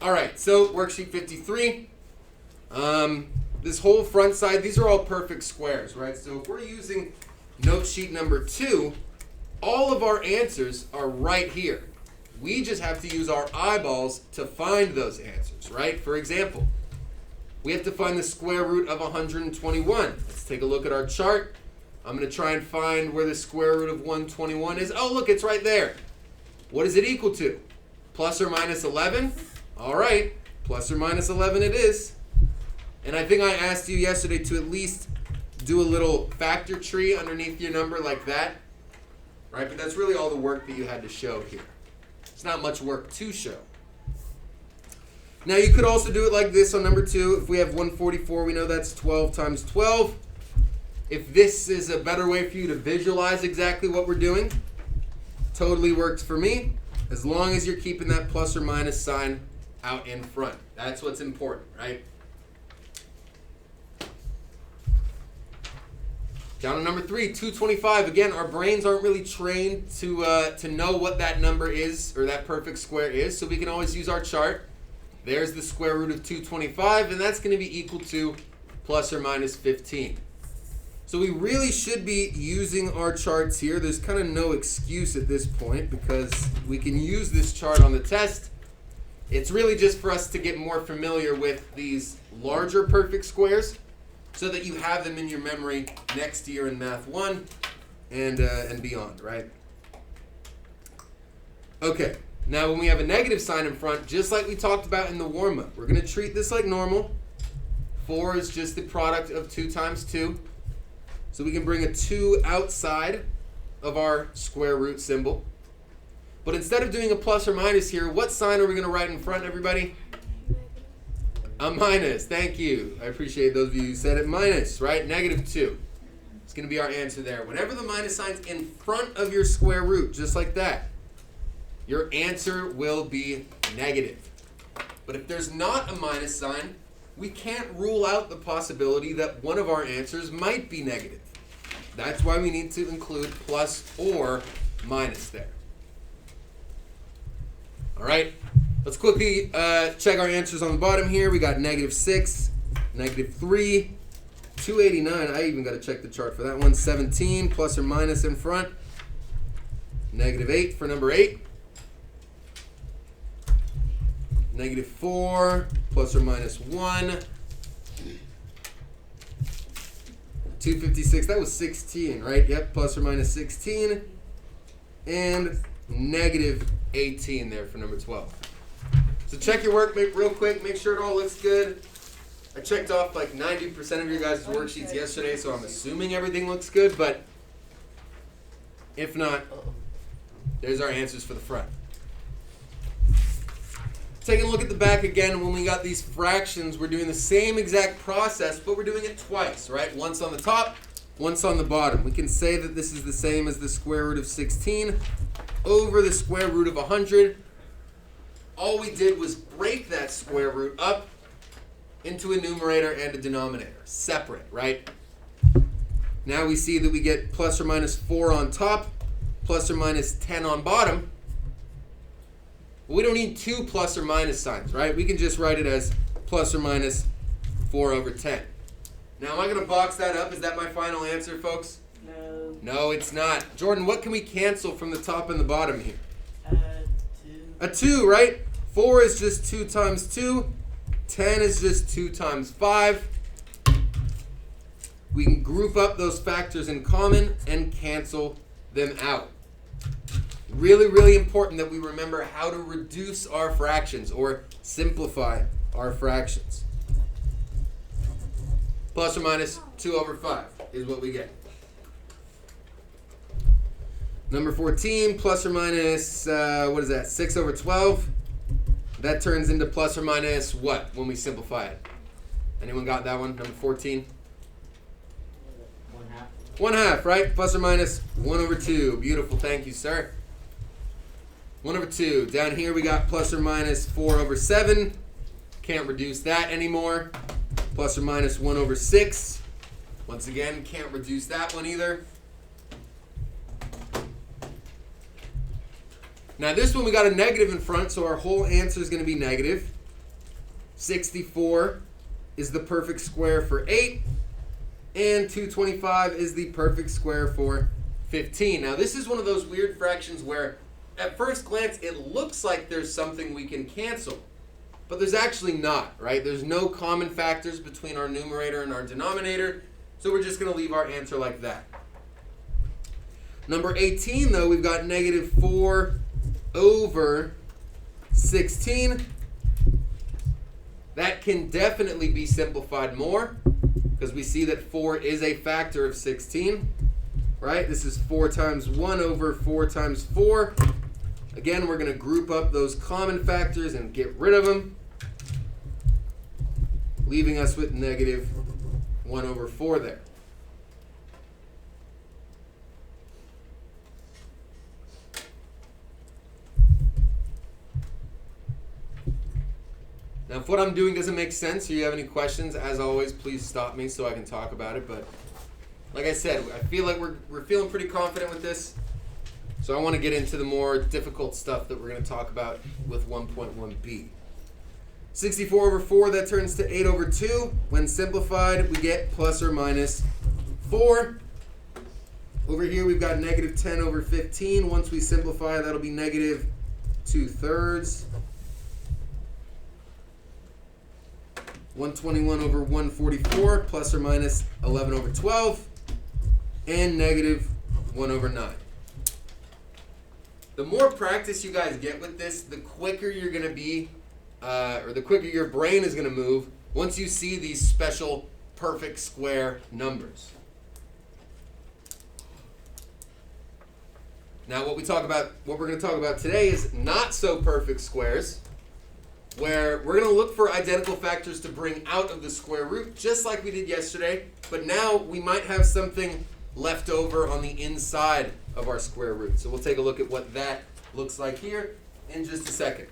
All right, so worksheet 53. This whole front side, these are all perfect squares, right? So if we're using note sheet number 2, all of our answers are right here. We just have to use our eyeballs to find those answers, right? For example, we have to find the square root of 121. Let's take a look at our chart. I'm going to try and find where the square root of 121 is. Oh, look, it's right there. What is it equal to? Plus or minus 11? All right, plus or minus 11 it is. And I think I asked you yesterday to at least do a little factor tree underneath your number like that, right? But that's really all the work that you had to show here. It's not much work to show. Now you could also do it like this on number 2. If we have 144, we know that's 12 times 12. If this is a better way for you to visualize exactly what we're doing, totally works for me, as long as you're keeping that plus or minus sign out in front. That's what's important, right? Down to number 3, 225. Again, our brains aren't really trained to know what that number is, or that perfect square is, so we can always use our chart. There's the square root of 225, and that's going to be equal to plus or minus 15. So we really should be using our charts here. There's kind of no excuse at this point because we can use this chart on the test. It's really just for us to get more familiar with these larger perfect squares so that you have them in your memory next year in Math 1 and beyond, right? Okay, now when we have a negative sign in front, just like we talked about in the warm-up, we're going to treat this like normal. 4 is just the product of 2 times 2. So we can bring a 2 outside of our square root symbol. But instead of doing a plus or minus here, what sign are we going to write in front, everybody? A minus. Thank you. I appreciate those of you who said it. Minus, right? Negative 2. It's going to be our answer there. Whenever the minus sign's in front of your square root, just like that, your answer will be negative. But if there's not a minus sign, we can't rule out the possibility that one of our answers might be negative. That's why we need to include plus or minus there. All right, let's quickly check our answers on the bottom here. We got negative 6, negative 3, 289. I even got to check the chart for that one. 17 plus or minus in front. Negative 8 for number 8. Negative 4 plus or minus 1. 256, that was 16, right? Yep, plus or minus 16. And negative 18 there for number 12. So check your work real quick, make sure it all looks good. I checked off like 90% of your guys' worksheets yesterday, so I'm assuming everything looks good, but if not, there's our answers for the front. Taking a look at the back again, when we got these fractions, we're doing the same exact process, but we're doing it twice, right? Once on the top, once on the bottom. We can say that this is the same as the square root of 16 over the square root of 100. All we did was break that square root up into a numerator and a denominator, separate, right? Now we see that we get plus or minus 4 on top, plus or minus 10 on bottom. We don't need 2 plus or minus signs, right? We can just write it as plus or minus 4 over 10. Now, am I going to box that up? Is that my final answer, folks? No. No, it's not. Jordan, what can we cancel from the top and the bottom here? 2. A 2, right? 4 is just 2 times 2. 10 is just 2 times 5. We can group up those factors in common and cancel them out. Really, really important that we remember how to reduce our fractions or simplify our fractions. Plus or minus 2 over 5 is what we get. Number 14, plus or minus, what is that, 6 over 12? That turns into plus or minus what when we simplify it? Anyone got that one, number 14? 1/2. 1/2, right? Plus or minus 1 over 2. Beautiful, thank you, sir. 1 over 2. Down here we got plus or minus 4 over 7. Can't reduce that anymore. Plus or minus 1 over 6. Once again, can't reduce that one either. Now this one we got a negative in front, so our whole answer is going to be negative. 64 is the perfect square for 8, and 225 is the perfect square for 15. Now this is one of those weird fractions where at first glance it looks like there's something we can cancel, but there's actually not, right? There's no common factors between our numerator and our denominator, so we're just going to leave our answer like that. Number 18, though, we've got negative 4 over 16. That can definitely be simplified more because we see that 4 is a factor of 16, right? This is 4 times 1 over 4 times 4. Again, we're going to group up those common factors and get rid of them, leaving us with negative 1 over 4 there. Now, if what I'm doing doesn't make sense or you have any questions, as always, please stop me so I can talk about it. But like I said, I feel like we're feeling pretty confident with this. So I want to get into the more difficult stuff that we're going to talk about with 1.1b. 64 over 4, that turns to 8 over 2. When simplified, we get plus or minus 4. Over here, we've got negative 10 over 15. Once we simplify, that'll be negative 2/3. 121 over 144, plus or minus 11 over 12, and negative 1 over 9. The more practice you guys get with this, the quicker you're going to be, or the quicker your brain is going to move once you see these special perfect square numbers. Now what we're going to talk about today is not so perfect squares, where we're going to look for identical factors to bring out of the square root, just like we did yesterday, but now we might have something left over on the inside of our square root. So we'll take a look at what that looks like here in just a second.